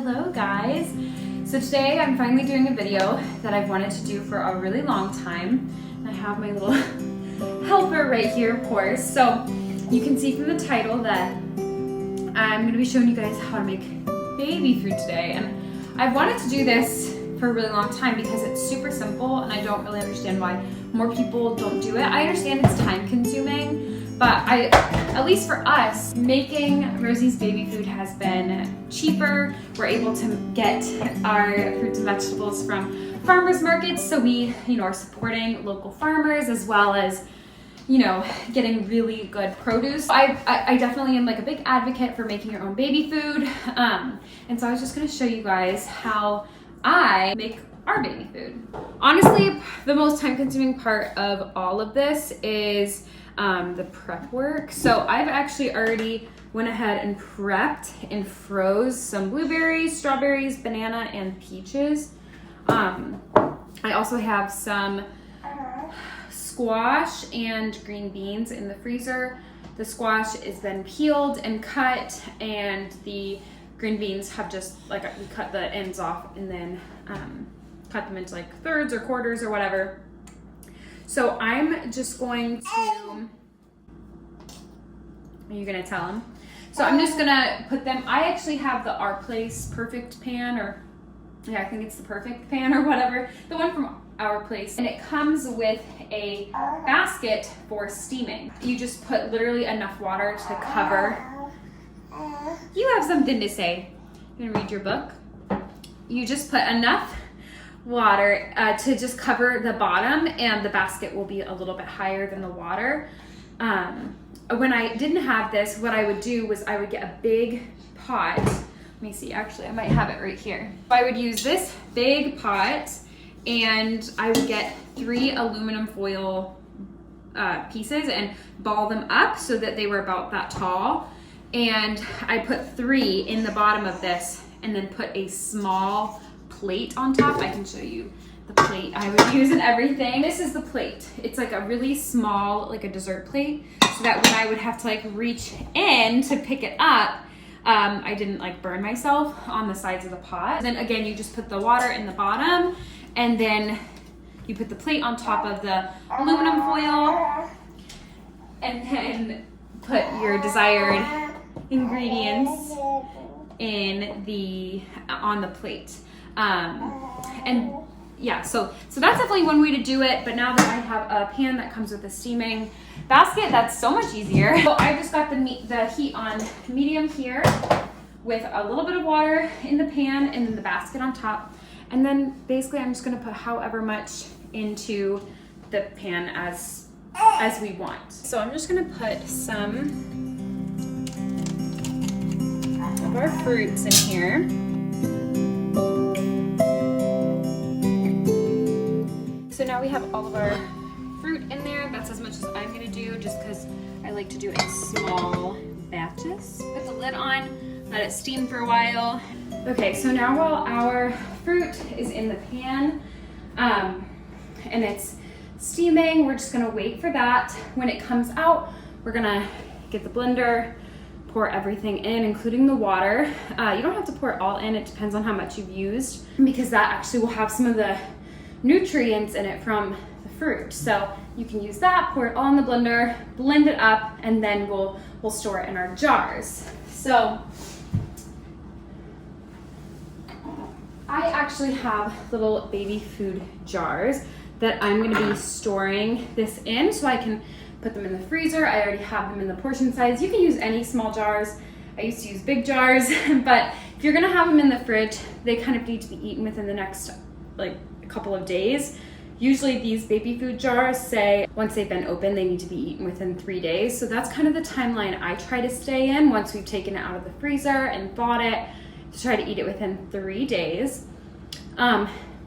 Hello guys! So today I'm finally doing a video that I've wanted to do for a really long time. I have my little helper right here, of course. So you can see from the title that I'm going to be showing you guys how to make baby food today. And I've wanted to do this for a really long time because it's super simple and I don't really understand why more people don't do it. I understand it's time consuming, but at least for us, making Rosie's baby food has been cheaper. We're able to get our fruits and vegetables from farmers markets, so we, are supporting local farmers as well as, getting really good produce. I definitely am like a big advocate for making your own baby food, and so I was just going to show you guys how I make our baby food. Honestly, the most time-consuming part of all of this is the prep work. So I've actually already went ahead and prepped and froze some blueberries, strawberries, banana, and peaches. I also have some squash and green beans in the freezer. The squash is then peeled and cut, and the green beans have just we cut the ends off and then cut them into like thirds or quarters or whatever. So I'm just going to, are you gonna tell them? So I'm just gonna put them, I actually have the Our Place Perfect Pan, or yeah, I think it's the Perfect Pan or whatever, the one from Our Place. And it comes with a basket for steaming. You just put literally enough water to cover. You have something to say. You gonna read your book? You just put enough water to just cover the bottom, and the basket will be a little bit higher than the water. When I didn't have this, what I would do was I would get a big pot. Let me see, actually I might have it right here. I would use this big pot, and I would get 3 aluminum foil pieces and ball them up so that they were about that tall. And I put 3 in the bottom of this and then put a small plate on top. I can show you the plate I would use and everything. This is the plate. It's like a really small, like a dessert plate, so that when I would have to reach in to pick it up, I didn't burn myself on the sides of the pot. Then again, you just put the water in the bottom, and then you put the plate on top of the aluminum foil, and then put your desired ingredients on the plate. And yeah, so that's definitely one way to do it. But now that I have a pan that comes with a steaming basket, that's so much easier. So I just got the heat on medium here with a little bit of water in the pan and then the basket on top. And then basically I'm just gonna put however much into the pan as we want. So I'm just gonna put some of our fruits in here. So now we have all of our fruit in there. That's as much as I'm gonna do, just because I like to do it in small batches. Put the lid on, let it steam for a while. Okay, so now while our fruit is in the pan and it's steaming, we're just gonna wait for that. When it comes out, we're gonna get the blender, pour everything in, including the water. You don't have to pour it all in, it depends on how much you've used, because that actually will have some of the nutrients in it from the fruit. So you can use that, pour it all in the blender, blend it up, and then we'll store it in our jars. So I actually have little baby food jars that I'm going to be storing this in, so I can put them in the freezer. I already have them in the portion size. You can use any small jars. I used to use big jars, but if you're going to have them in the fridge, they kind of need to be eaten within the next couple of days. Usually these baby food jars say once they've been opened, they need to be eaten within 3 days. So that's kind of the timeline I try to stay in once we've taken it out of the freezer and thawed it, to try to eat it within 3 days.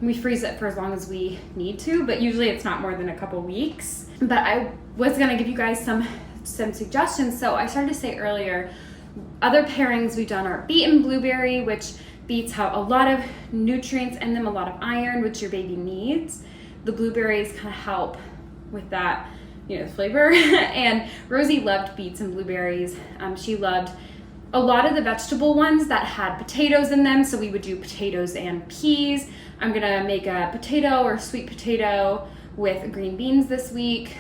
We freeze it for as long as we need to, but usually it's not more than a couple weeks. But I was gonna give you guys some suggestions. So I started to say earlier, other pairings we've done are beet and blueberry, which beets have a lot of nutrients in them, a lot of iron, which your baby needs. The blueberries kind of help with that, flavor. And Rosie loved beets and blueberries. She loved a lot of the vegetable ones that had potatoes in them. So we would do potatoes and peas. I'm gonna make a potato or sweet potato with green beans this week.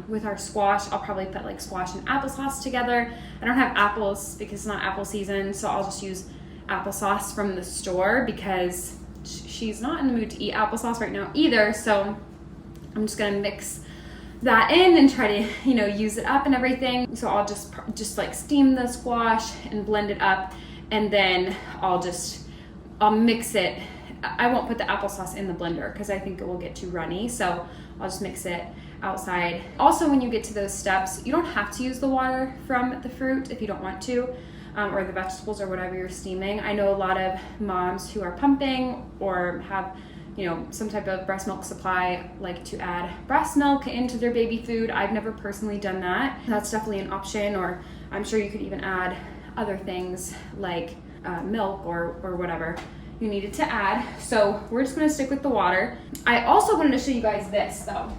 With our squash, I'll probably put like squash and applesauce together. I don't have apples because it's not apple season, so I'll just use applesauce from the store because she's not in the mood to eat applesauce right now either. So I'm just gonna mix that in and try to, you know, use it up and everything. So I'll just like steam the squash and blend it up, and then I'll mix it. I won't put the applesauce in the blender because I think it will get too runny. So I'll just mix it outside. Also, when you get to those steps, you don't have to use the water from the fruit if you don't want to, or the vegetables or whatever you're steaming. I know a lot of moms who are pumping or have, you know, some type of breast milk supply like to add breast milk into their baby food. I've never personally done that. That's definitely an option, or I'm sure you could even add other things like milk or whatever you needed to add. So we're just gonna stick with the water. I also wanted to show you guys this though.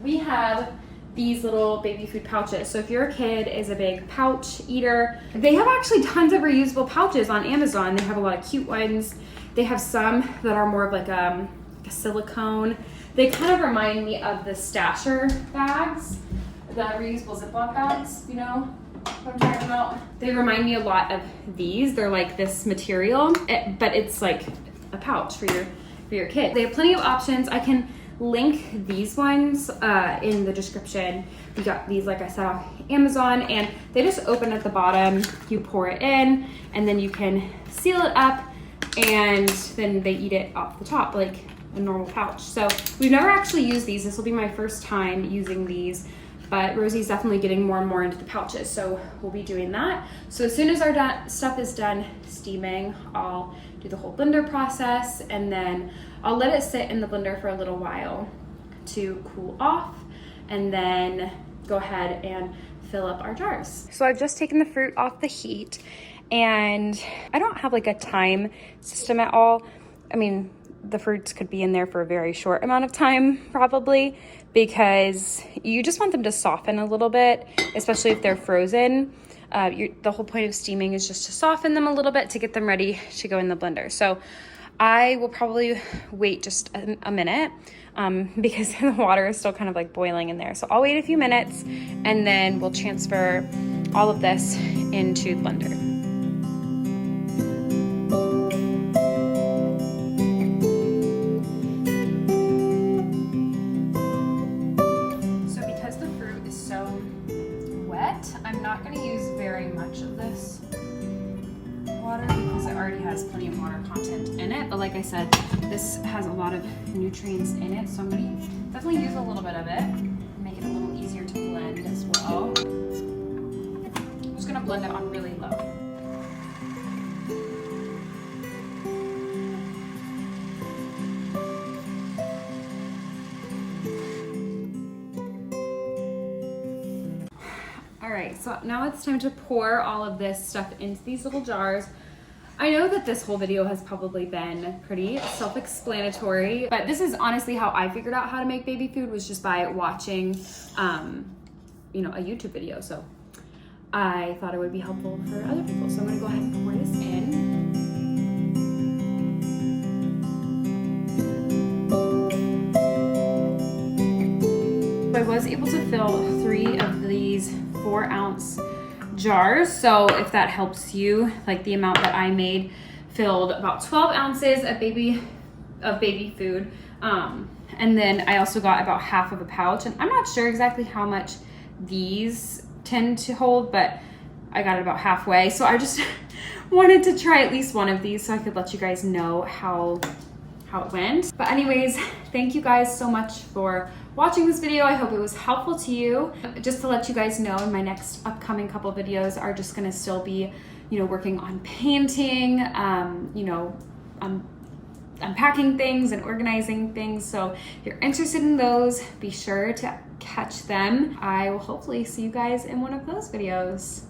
We have these little baby food pouches. So if your kid is a big pouch eater, they have actually tons of reusable pouches on Amazon. They have a lot of cute ones. They have some that are more of like a silicone. They kind of remind me of the Stasher bags, the reusable Ziploc bags, you know what I'm talking about? They remind me a lot of these. They're like this material, but it's like a pouch for your kid. They have plenty of options. I can link these ones in the description. We got these, like I said, off Amazon, and they just open at the bottom. You pour it in, and then you can seal it up, and then they eat it off the top like a normal pouch. So we've never actually used these. This will be my first time using these, but Rosie's definitely getting more and more into the pouches, so we'll be doing that. So as soon as our stuff is done steaming, I'll do the whole blender process, and then I'll let it sit in the blender for a little while to cool off, and then go ahead and fill up our jars. So I've just taken the fruit off the heat, and I don't have like a time system at all. I mean, the fruits could be in there for a very short amount of time probably, because you just want them to soften a little bit, especially if they're frozen. The whole point of steaming is just to soften them a little bit to get them ready to go in the blender. So I will probably wait just a minute because the water is still kind of like boiling in there. So I'll wait a few minutes, and then we'll transfer all of this into the blender. I'm not going to use very much of this water because it already has plenty of water content in it. But like I said, this has a lot of nutrients in it, so I'm going to definitely use a little bit of it, make it a little easier to blend as well. I'm just going to blend it on really low. Alright, so now it's time to pour all of this stuff into these little jars. I know that this whole video has probably been pretty self-explanatory, but this is honestly how I figured out how to make baby food, was just by watching, you know, a YouTube video. So I thought it would be helpful for other people. So I'm gonna go ahead and pour this in. I was able to fill 3 of these 4-ounce jars. So if that helps you, like the amount that I made filled about 12 ounces of baby food. And then I also got about half of a pouch, and I'm not sure exactly how much these tend to hold, but I got it about halfway. So I just wanted to try at least one of these so I could let you guys know how it went. But anyways, thank you guys so much for watching this video. I hope it was helpful to you. Just to let you guys know, in my next upcoming couple videos are just gonna still be, you know, working on painting, you know, unpacking things and organizing things. So if you're interested in those, be sure to catch them. I will hopefully see you guys in one of those videos.